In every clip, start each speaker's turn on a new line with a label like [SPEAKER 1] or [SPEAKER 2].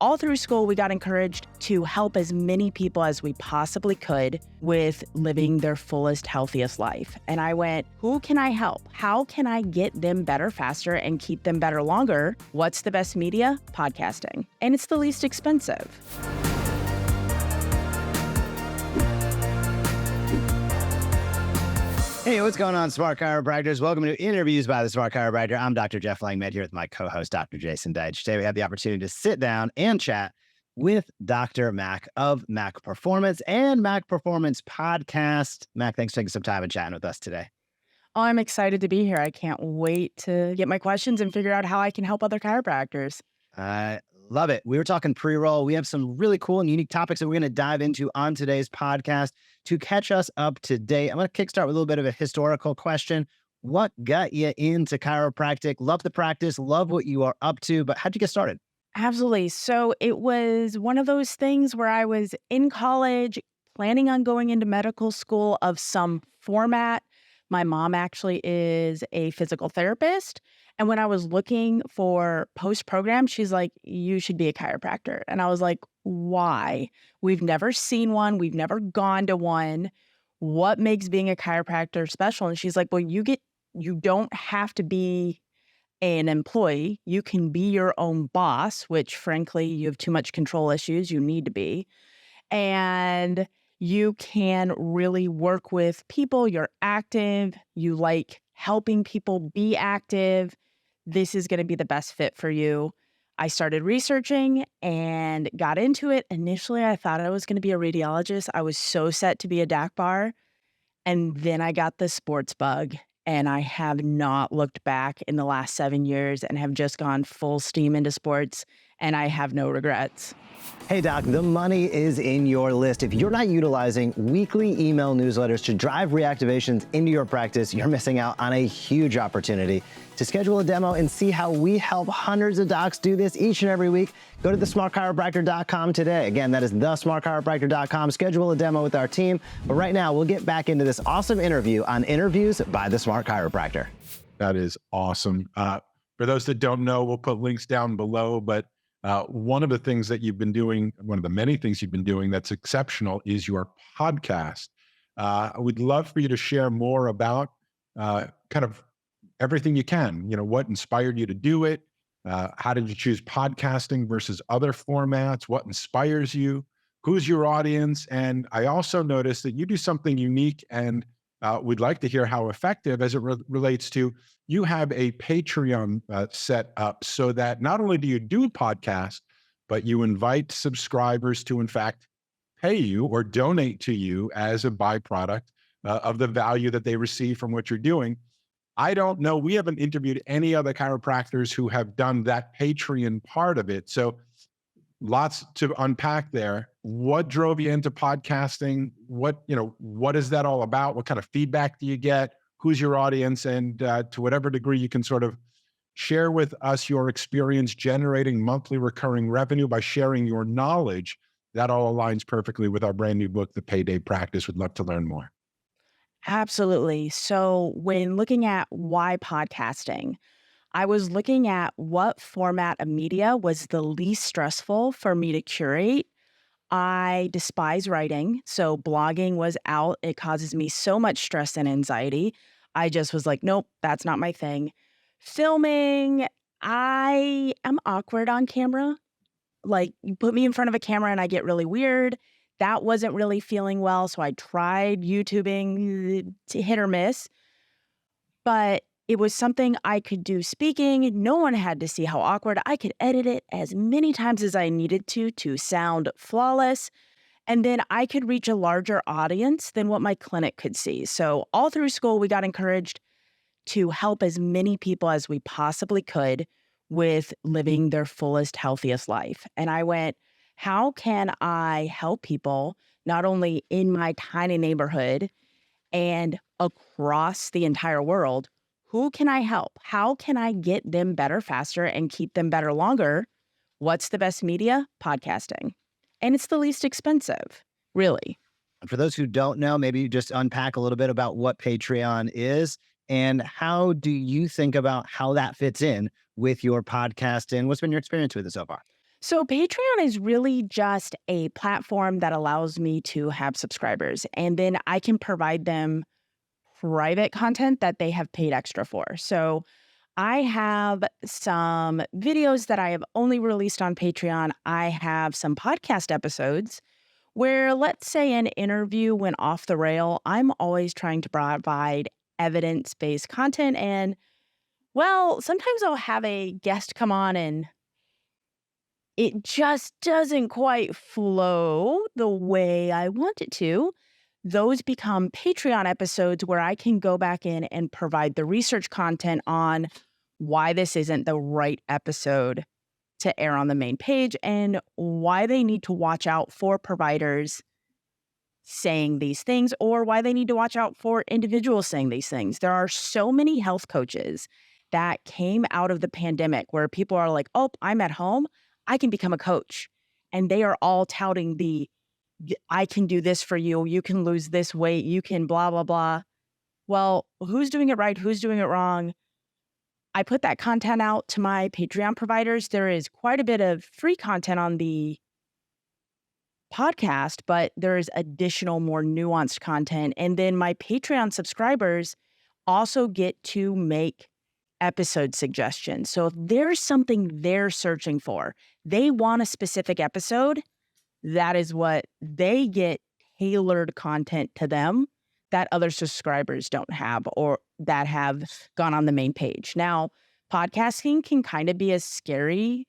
[SPEAKER 1] All through school, we got encouraged to help as many people as we possibly could with living their fullest, healthiest life. And I went, who can I help? How can I get them better faster and keep them better longer? What's the best media? Podcasting. And it's the least expensive.
[SPEAKER 2] Hey, what's going on, Smart Chiropractors? Welcome to Interviews by the Smart Chiropractor. I'm Dr. Jeff Langmaid here with my co-host, Dr. Jason Deitch. Today, we have the opportunity to sit down and chat with Dr. Mac of Mac Performance and Mac Performance Podcast. Mac, thanks for taking some time and chatting with us today.
[SPEAKER 1] Oh, I'm excited to be here. I can't wait to get my questions and figure out how I can help other chiropractors.
[SPEAKER 2] I love it. We were talking pre-roll. We have some really cool and unique topics that we're going to dive into on today's podcast. To catch us up to date, I'm going to kickstart with a little bit of a historical question. What got you into chiropractic? Love the practice, love what you are up to, but how'd you get started?
[SPEAKER 1] Absolutely. So it was one of those things where I was in college, planning on going into medical school of some format. My mom actually is a physical therapist. And when I was looking for post-program, she's like, you should be a chiropractor. And I was like, why? We've never seen one. We've never gone to one. What makes being a chiropractor special? And she's like, well, you don't have to be an employee. You can be your own boss, which frankly, you have too much control issues. You need to be. And you can really work with people. You're active. You like helping people be active. This is going to be the best fit for you. I started researching and got into it. Initially, I thought I was going to be a radiologist. I was so set to be a DAC bar. And then I got the sports bug. And I have not looked back in the last 7 years and have just gone full steam into sports. And I have no regrets.
[SPEAKER 2] Hey, Doc, the money is in your list. If you're not utilizing weekly email newsletters to drive reactivations into your practice, you're missing out on a huge opportunity. To schedule a demo and see how we help hundreds of docs do this each and every week, go to thesmartchiropractor.com today. Again, that is thesmartchiropractor.com. Schedule a demo with our team. But right now, we'll get back into this awesome interview on Interviews by the Smart Chiropractor.
[SPEAKER 3] That is awesome. For those that don't know, we'll put links down below, but one of the things that you've been doing, one of the many things you've been doing that's exceptional is your podcast. I would love for you to share more about kind of everything you can. You know, what inspired you to do it? How did you choose podcasting versus other formats? What inspires you? Who's your audience? And I also noticed that you do something unique, and we'd like to hear how effective as it relates to, you have a Patreon set up so that not only do you do podcasts, but you invite subscribers to, in fact, pay you or donate to you as a byproduct of the value that they receive from what you're doing. I don't know. We haven't interviewed any other chiropractors who have done that Patreon part of it. So lots to unpack there. What drove you into podcasting? What is that all about? What kind of feedback do you get? Who's your audience? And to whatever degree you can sort of share with us your experience generating monthly recurring revenue by sharing your knowledge, that all aligns perfectly with our brand new book, The Payday Practice. Would love to learn more.
[SPEAKER 1] Absolutely. So when looking at why podcasting, I was looking at what format of media was the least stressful for me to curate. I despise writing, so blogging was out. It causes me so much stress and anxiety. I just was like, nope, that's not my thing. Filming, I am awkward on camera. Like, you put me in front of a camera and I get really weird. That wasn't really feeling well, so I tried YouTubing, to hit or miss. But it was something I could do speaking. No one had to see how awkward. I could edit it as many times as I needed to sound flawless. And then I could reach a larger audience than what my clinic could see. So all through school, we got encouraged to help as many people as we possibly could with living their fullest, healthiest life. And I went, how can I help people not only in my tiny neighborhood and across the entire world? Who can I help? How can I get them better faster and keep them better longer? What's the best media? Podcasting. And it's the least expensive, really.
[SPEAKER 2] For those who don't know, maybe you just unpack a little bit about what Patreon is and how do you think about how that fits in with your podcast and what's been your experience with it so far?
[SPEAKER 1] So Patreon is really just a platform that allows me to have subscribers, and then I can provide them private content that they have paid extra for. So I have some videos that I have only released on Patreon. I have some podcast episodes where, let's say, an interview went off the rail. I'm always trying to provide evidence based content. And, well, sometimes I'll have a guest come on and it just doesn't quite flow the way I want it to. Those become Patreon episodes where I can go back in and provide the research content on why this isn't the right episode to air on the main page and why they need to watch out for providers saying these things or why they need to watch out for individuals saying these things. There are so many health coaches that came out of the pandemic where people are like, oh, I'm at home, I can become a coach. And they are all touting I can do this for you. You can lose this weight. You can blah, blah, blah. Well, who's doing it right? Who's doing it wrong? I put that content out to my Patreon providers. There is quite a bit of free content on the podcast, but there's additional, more nuanced content. And then my Patreon subscribers also get to make episode suggestions. So if there's something they're searching for, they want a specific episode, that is what they get, tailored content to them that other subscribers don't have or that have gone on the main page. Now, podcasting can kind of be a scary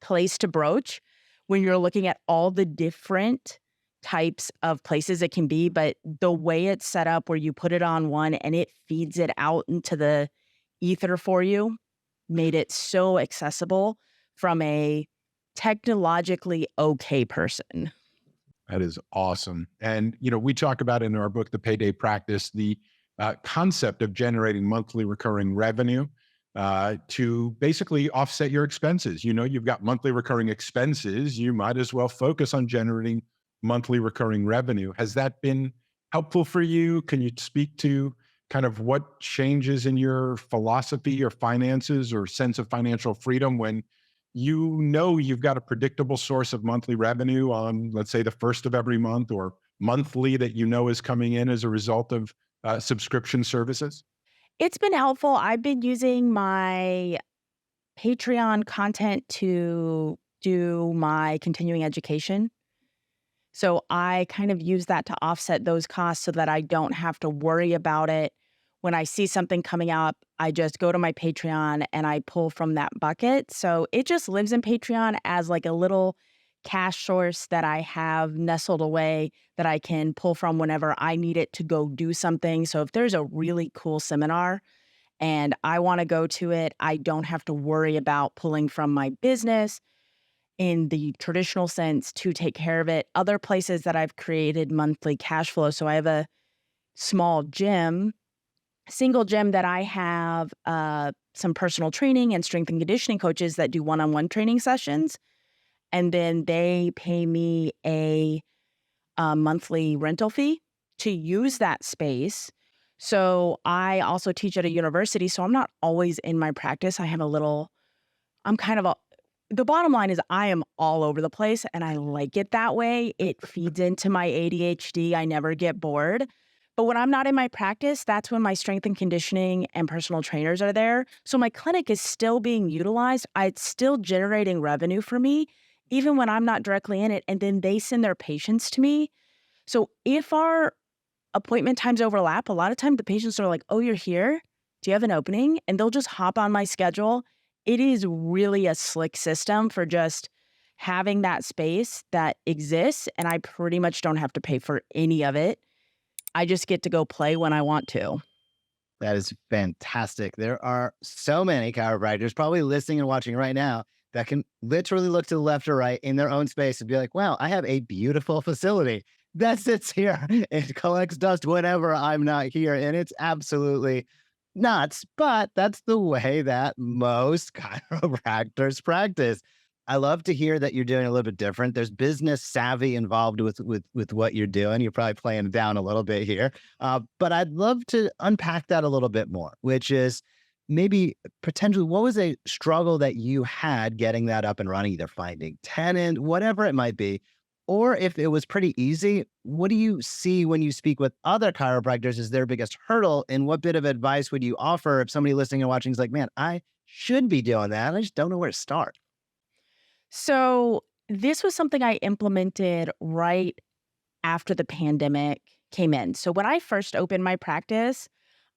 [SPEAKER 1] place to broach when you're looking at all the different types of places it can be, but the way it's set up where you put it on one and it feeds it out into the ether for you made it so accessible from a technologically okay person.
[SPEAKER 3] That is awesome. And, we talk about in our book, The Payday Practice, the concept of generating monthly recurring revenue to basically offset your expenses. You've got monthly recurring expenses. You might as well focus on generating monthly recurring revenue. Has that been helpful for you? Can you speak to kind of what changes in your philosophy or finances or sense of financial freedom when you've got a predictable source of monthly revenue on, let's say, the first of every month or monthly that is coming in as a result of subscription services?
[SPEAKER 1] It's been helpful. I've been using my Patreon content to do my continuing education. So I kind of use that to offset those costs so that I don't have to worry about it. When I see something coming up, I just go to my Patreon and I pull from that bucket. So it just lives in Patreon as like a little cash source that I have nestled away that I can pull from whenever I need it to go do something. So if there's a really cool seminar and I want to go to it, I don't have to worry about pulling from my business in the traditional sense to take care of it. Other places that I've created monthly cash flow. So I have a small gym, single gym that I have some personal training and strength and conditioning coaches that do one-on-one training sessions. And then they pay me a monthly rental fee to use that space. So I also teach at a university. So I'm not always in my practice. I'm kind of the bottom line is I am all over the place and I like it that way. It feeds into my ADHD. I never get bored. But when I'm not in my practice, that's when my strength and conditioning and personal trainers are there. So my clinic is still being utilized. It's still generating revenue for me, even when I'm not directly in it. And then they send their patients to me. So if our appointment times overlap, a lot of times the patients are like, oh, you're here? Do you have an opening? And they'll just hop on my schedule. It is really a slick system for just having that space that exists. And I pretty much don't have to pay for any of it. I just get to go play when I want to.
[SPEAKER 2] That is fantastic. There are so many chiropractors probably listening and watching right now that can literally look to the left or right in their own space and be like, wow, I have a beautiful facility that sits here and collects dust whenever I'm not here. And it's absolutely nuts, but that's the way that most chiropractors practice. I love to hear that you're doing a little bit different. There's business savvy involved with what you're doing. You're probably playing it down a little bit here, but I'd love to unpack that a little bit more. Which is, maybe potentially what was a struggle that you had getting that up and running, either finding tenant, whatever it might be, or if it was pretty easy, what do you see when you speak with other chiropractors is their biggest hurdle? And what bit of advice would you offer if somebody listening and watching is like, man, I should be doing that. I just don't know where to start.
[SPEAKER 1] So this was something I implemented right after the pandemic came in. So when I first opened my practice,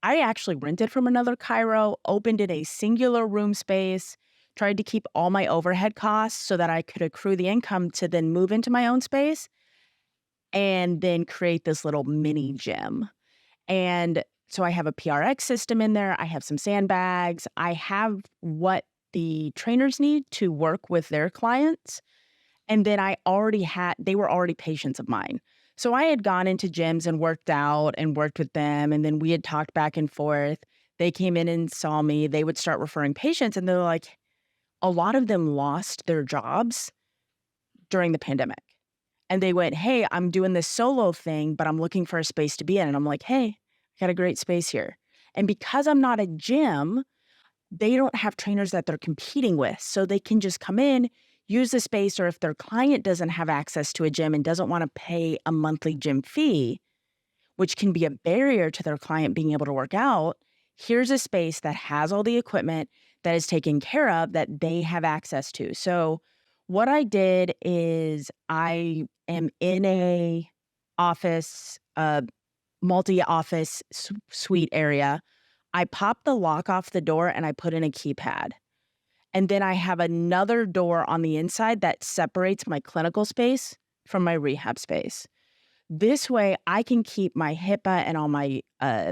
[SPEAKER 1] I actually rented from another chiro, opened in a singular room space, tried to keep all my overhead costs so that I could accrue the income to then move into my own space and then create this little mini gym. And so I have a PRX system in there. I have some sandbags. I have what the trainers need to work with their clients. And then they were already patients of mine. So I had gone into gyms and worked out and worked with them. And then we had talked back and forth. They came in and saw me. They would start referring patients. And they're like, a lot of them lost their jobs during the pandemic. And they went, hey, I'm doing this solo thing, but I'm looking for a space to be in. And I'm like, hey, I got a great space here. And because I'm not a gym, they don't have trainers that they're competing with. So they can just come in, use the space, or if their client doesn't have access to a gym and doesn't want to pay a monthly gym fee, which can be a barrier to their client being able to work out, here's a space that has all the equipment that is taken care of that they have access to. So what I did is I am in a office, multi-office suite area. I pop the lock off the door and I put in a keypad. And then I have another door on the inside that separates my clinical space from my rehab space. This way, I can keep my HIPAA and all my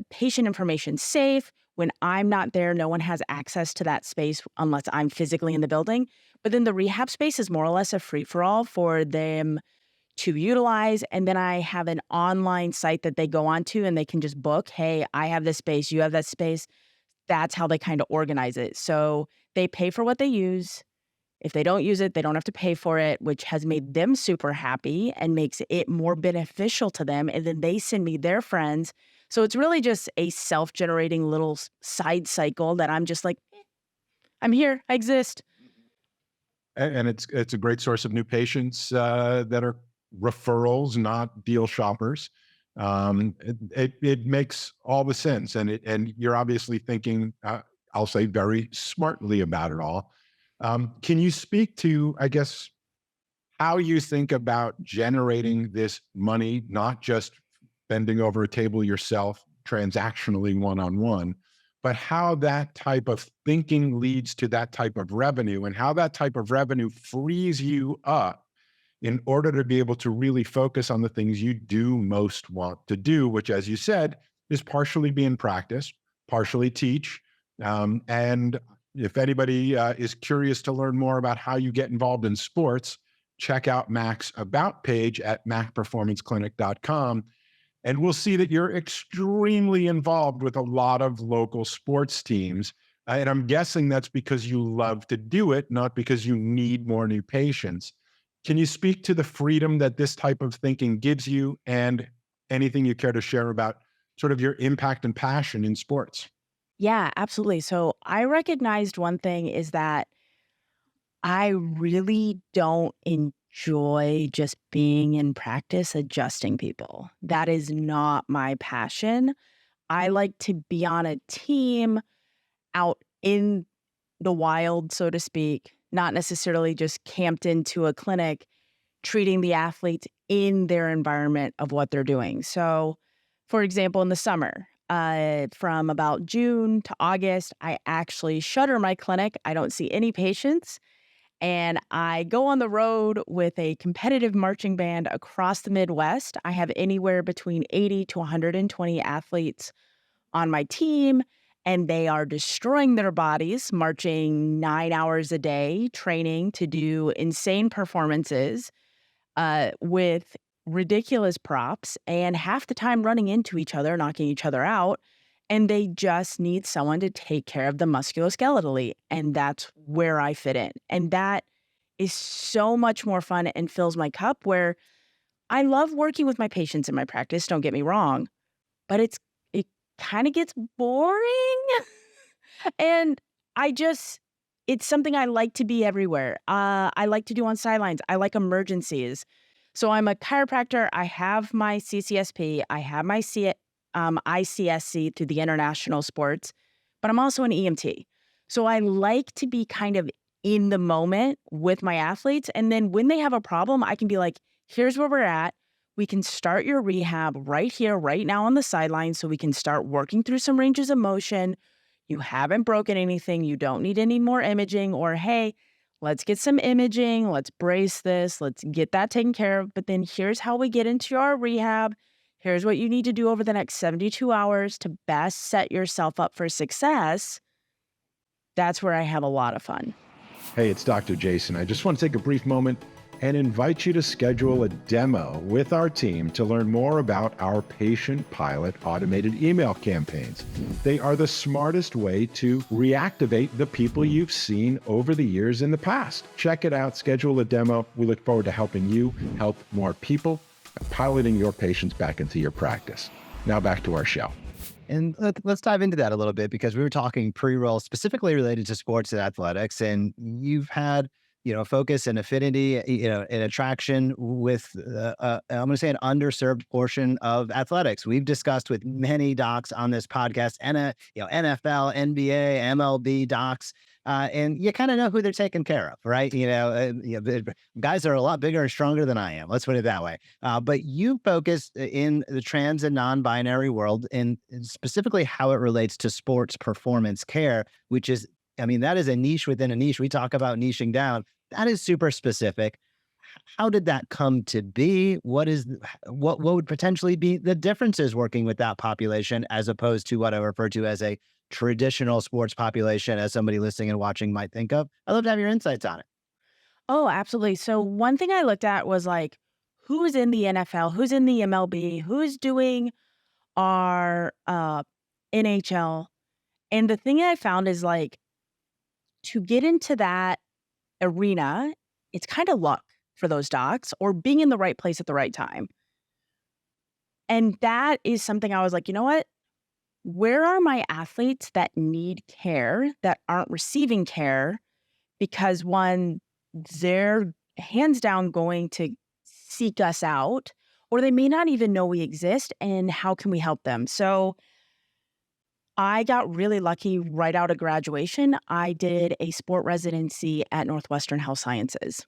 [SPEAKER 1] patient information safe. When I'm not there, no one has access to that space unless I'm physically in the building. But then the rehab space is more or less a free-for-all for them to utilize. And then I have an online site that they go onto and they can just book, hey, I have this space, you have that space. That's how they kind of organize it. So they pay for what they use. If they don't use it, they don't have to pay for it, which has made them super happy and makes it more beneficial to them. And then they send me their friends. So it's really just a self-generating little side cycle that I'm just like, I'm here, I exist.
[SPEAKER 3] And it's a great source of new patients that are referrals, not deal shoppers. It makes all the sense, and you're obviously thinking, I'll say, very smartly about it all. Can you speak to, I guess, how you think about generating this money, not just bending over a table yourself, transactionally one-on-one, but how that type of thinking leads to that type of revenue and how that type of revenue frees you up in order to be able to really focus on the things you do most want to do, which, as you said, is partially be in practice, partially teach. And if anybody is curious to learn more about how you get involved in sports, check out Mac's About page at macperformanceclinic.com. And we'll see that you're extremely involved with a lot of local sports teams. And I'm guessing that's because you love to do it, not because you need more new patients. Can you speak to the freedom that this type of thinking gives you and anything you care to share about sort of your impact and passion in sports?
[SPEAKER 1] Yeah, absolutely. So I recognized one thing is that I really don't enjoy just being in practice adjusting people. That is not my passion. I like to be on a team out in the wild, so to speak, not necessarily just camped into a clinic, treating the athletes in their environment of what they're doing. So, for example, in the summer, from about June to August, I actually shutter my clinic. I don't see any patients. And I go on the road with a competitive marching band across the Midwest. I have anywhere between 80 to 120 athletes on my team, and they are destroying their bodies, marching 9 hours a day, training to do insane performances with ridiculous props, and half the time running into each other, knocking each other out. And they just need someone to take care of them musculoskeletally. And that's where I fit in. And that is so much more fun and fills my cup where I love working with my patients in my practice, don't get me wrong, but it kind of gets boring And I just, it's something I like to be everywhere. I like to do on sidelines. I like emergencies. So I'm a chiropractor. I have my CCSP. I have my ICSC through the international sports, but I'm also an EMT. So I like to be kind of in the moment with my athletes. And then when they have a problem, I can be like, here's where we're at. We can start your rehab right here, right now on the sideline. So we can start working through some ranges of motion. You haven't broken anything. You don't need any more imaging, or, hey, let's get some imaging. Let's brace this. Let's get that taken care of. But then here's how we get into our rehab. Here's what you need to do over the next 72 hours to best set yourself up for success. That's where I have a lot of fun.
[SPEAKER 3] Hey, it's Dr. Jason. I just want to take a brief moment and invite you to schedule a demo with our team to learn more about our patient pilot automated email campaigns. They are the smartest way to reactivate the people you've seen over the years in the past. Check it out, schedule a demo. We look forward to helping you help more people, piloting your patients back into your practice. Now back to our show.
[SPEAKER 2] And let's dive into that a little bit, because we were talking pre-roll specifically related to sports and athletics, and you've had, focus and affinity, and attraction with, I'm going to say, an underserved portion of athletics. We've discussed with many docs on this podcast, and NFL, NBA, MLB docs, and you kind of know who they're taking care of, right? Guys are a lot bigger and stronger than I am. Let's put it that way. But you focus in the trans and non-binary world, and specifically how it relates to sports performance care, which is, that is a niche within a niche. We talk about niching down. That is super specific. How did that come to be? What would potentially be the differences working with that population as opposed to what I refer to as a traditional sports population, as somebody listening and watching might think of? I'd love to have your insights on it.
[SPEAKER 1] Oh, absolutely. So one thing I looked at was like, who's in the NFL, who's in the MLB, who's doing our NHL. And the thing I found is like, to get into that arena, it's kind of luck for those docs, or being in the right place at the right time. And that is something I was like, you know what? Where are my athletes that need care, that aren't receiving care? Because one, they're hands down going to seek us out, or they may not even know we exist. And how can we help them? So I got really lucky right out of graduation. I did a sport residency at Northwestern Health Sciences.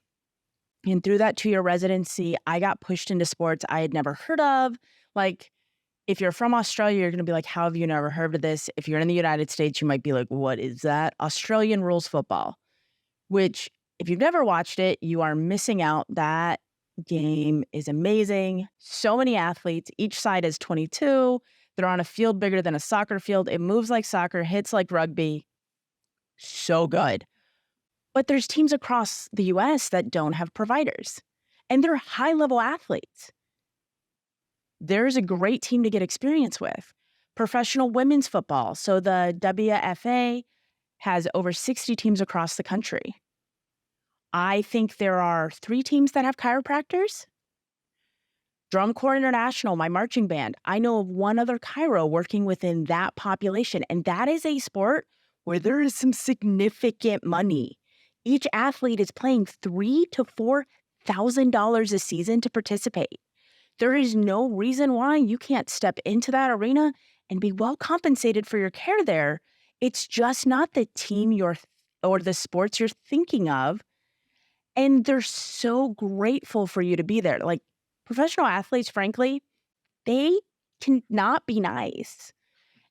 [SPEAKER 1] And through that 2-year residency, I got pushed into sports I had never heard of. Like, if you're from Australia, you're going to be like, how have you never heard of this? If you're in the United States, you might be like, what is that? Australian rules football, which, if you've never watched it, you are missing out. That game is amazing. So many athletes. Each side is 22. They're on a field bigger than a soccer field. It moves like soccer, hits like rugby. So good. But there's teams across the US that don't have providers, and they're high-level athletes. There's a great team to get experience with. Professional women's football. So the WFA has over 60 teams across the country. I think there are 3 teams that have chiropractors. Drum Corps International, my marching band. I know of one other chiro working within that population, and that is a sport where there is some significant money. Each athlete is paying $3,000 to $4,000 a season to participate. There is no reason why you can't step into that arena and be well compensated for your care there. It's just not the team or the sports you're thinking of. And they're so grateful for you to be there. Like, professional athletes, frankly, they can not be nice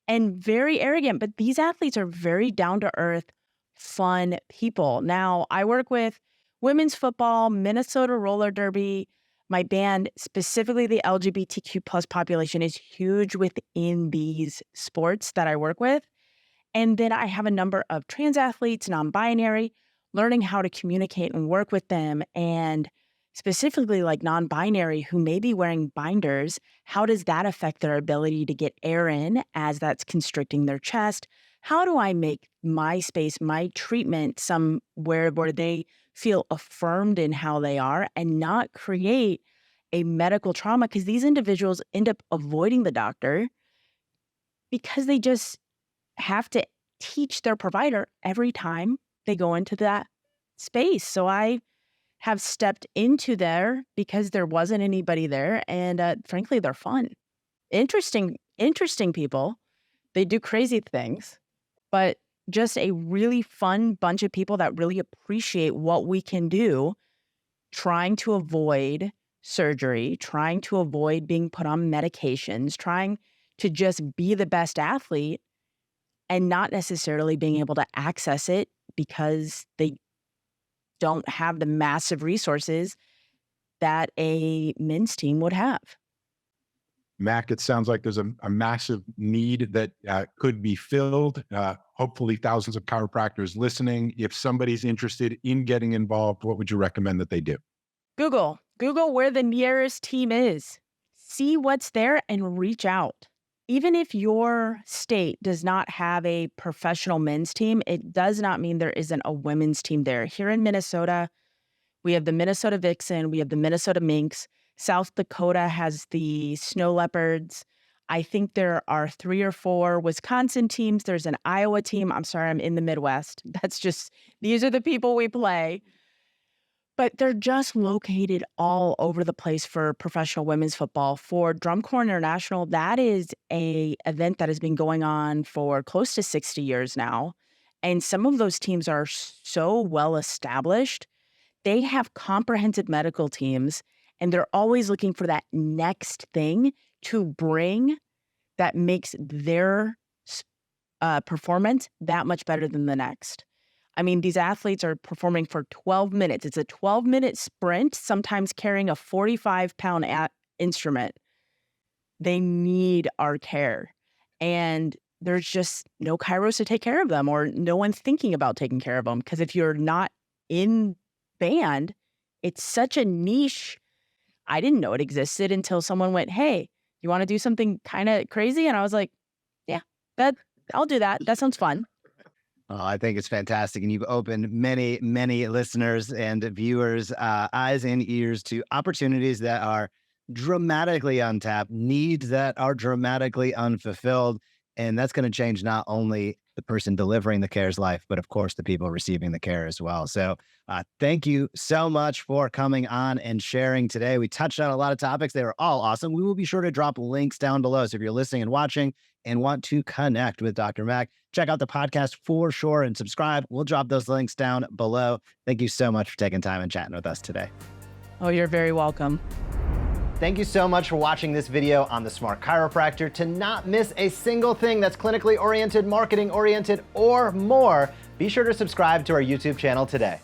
[SPEAKER 1] and very arrogant, but these athletes are very down to earth, fun people. Now, I work with women's football, Minnesota roller derby. My band, specifically the LGBTQ plus population, is huge within these sports that I work with. And then I have a number of trans athletes, non-binary, learning how to communicate and work with them. And specifically like non-binary who may be wearing binders, how does that affect their ability to get air in as that's constricting their chest? How do I make my space, my treatment somewhere where they feel affirmed in how they are and not create a medical trauma? Because these individuals end up avoiding the doctor because they just have to teach their provider every time they go into that space. So I have stepped into there because there wasn't anybody there. And frankly, they're fun. Interesting people. They do crazy things, but just a really fun bunch of people that really appreciate what we can do, trying to avoid surgery, trying to avoid being put on medications, trying to just be the best athlete and not necessarily being able to access it because they don't have the massive resources that a men's team would have.
[SPEAKER 3] Mac, it sounds like there's a massive need that could be filled. Hopefully thousands of chiropractors listening. If somebody's interested in getting involved, what would you recommend that they do?
[SPEAKER 1] Google where the nearest team is. See what's there and reach out. Even if your state does not have a professional men's team, it does not mean there isn't a women's team there. Here in Minnesota, we have the Minnesota Vixen, we have the Minnesota Minx. South Dakota has the Snow Leopards. I think there are 3 or 4 Wisconsin teams. There's an Iowa team. I'm sorry, I'm in the Midwest. These are the people we play. But they're just located all over the place for professional women's football. For Drum Corps International, that is an event that has been going on for close to 60 years now. And some of those teams are so well established. They have comprehensive medical teams, and they're always looking for that next thing to bring that makes their performance that much better than the next. I mean, these athletes are performing for 12 minutes. It's a 12-minute sprint, sometimes carrying a 45-pound instrument. They need our care. And there's just no chiros to take care of them, or no one's thinking about taking care of them. Because if you're not in band, it's such a niche. I didn't know it existed until someone went, "Hey, you want to do something kind of crazy?" And I was like, "Yeah, I'll do that. That sounds fun."
[SPEAKER 2] Oh, I think it's fantastic. And you've opened many, many listeners and viewers' eyes and ears to opportunities that are dramatically untapped, needs that are dramatically unfulfilled. And that's going to change not only the person delivering the care's life, but of course, the people receiving the care as well. So thank you so much for coming on and sharing today. We touched on a lot of topics. They were all awesome. We will be sure to drop links down below. So if you're listening and watching and want to connect with Dr. Mac, check out the podcast for sure and subscribe. We'll drop those links down below. Thank you so much for taking time and chatting with us today.
[SPEAKER 1] Oh, you're very welcome.
[SPEAKER 2] Thank you so much for watching this video on The Smart Chiropractor. To not miss a single thing that's clinically oriented, marketing oriented, or more, be sure to subscribe to our YouTube channel today.